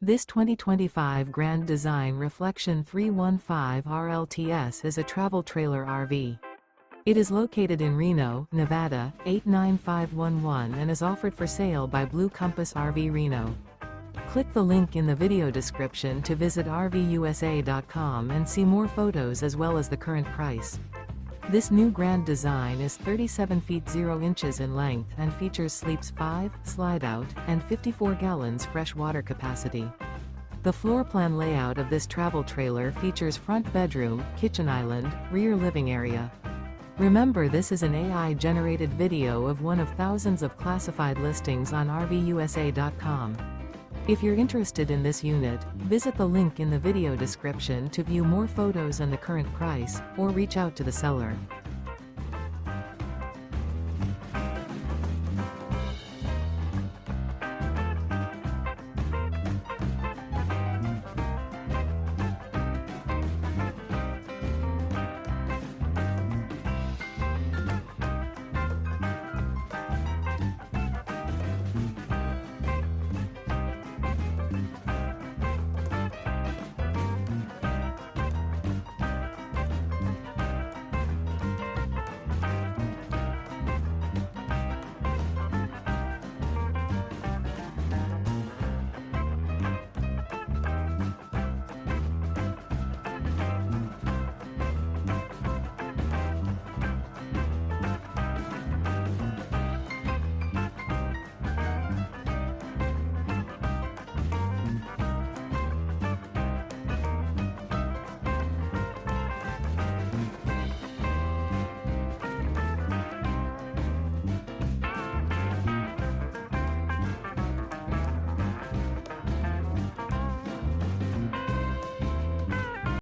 This 2025 Grand Design Reflection 315 RLTS is a travel trailer RV. It is located in Reno, Nevada, 89511 and is offered for sale by Blue Compass RV Reno. Click the link in the video description to visit RVUSA.com and see more photos as well as the current price. This new Grand Design is 37 feet 0 inches in length and features sleeps 5, slide-out, and 54 gallons fresh water capacity. The floor plan layout of this travel trailer features front bedroom, kitchen island, rear living area. Remember, this is an AI-generated video of one of thousands of classified listings on RVUSA.com. If you're interested in this unit, visit the link in the video description to view more photos and the current price, or reach out to the seller.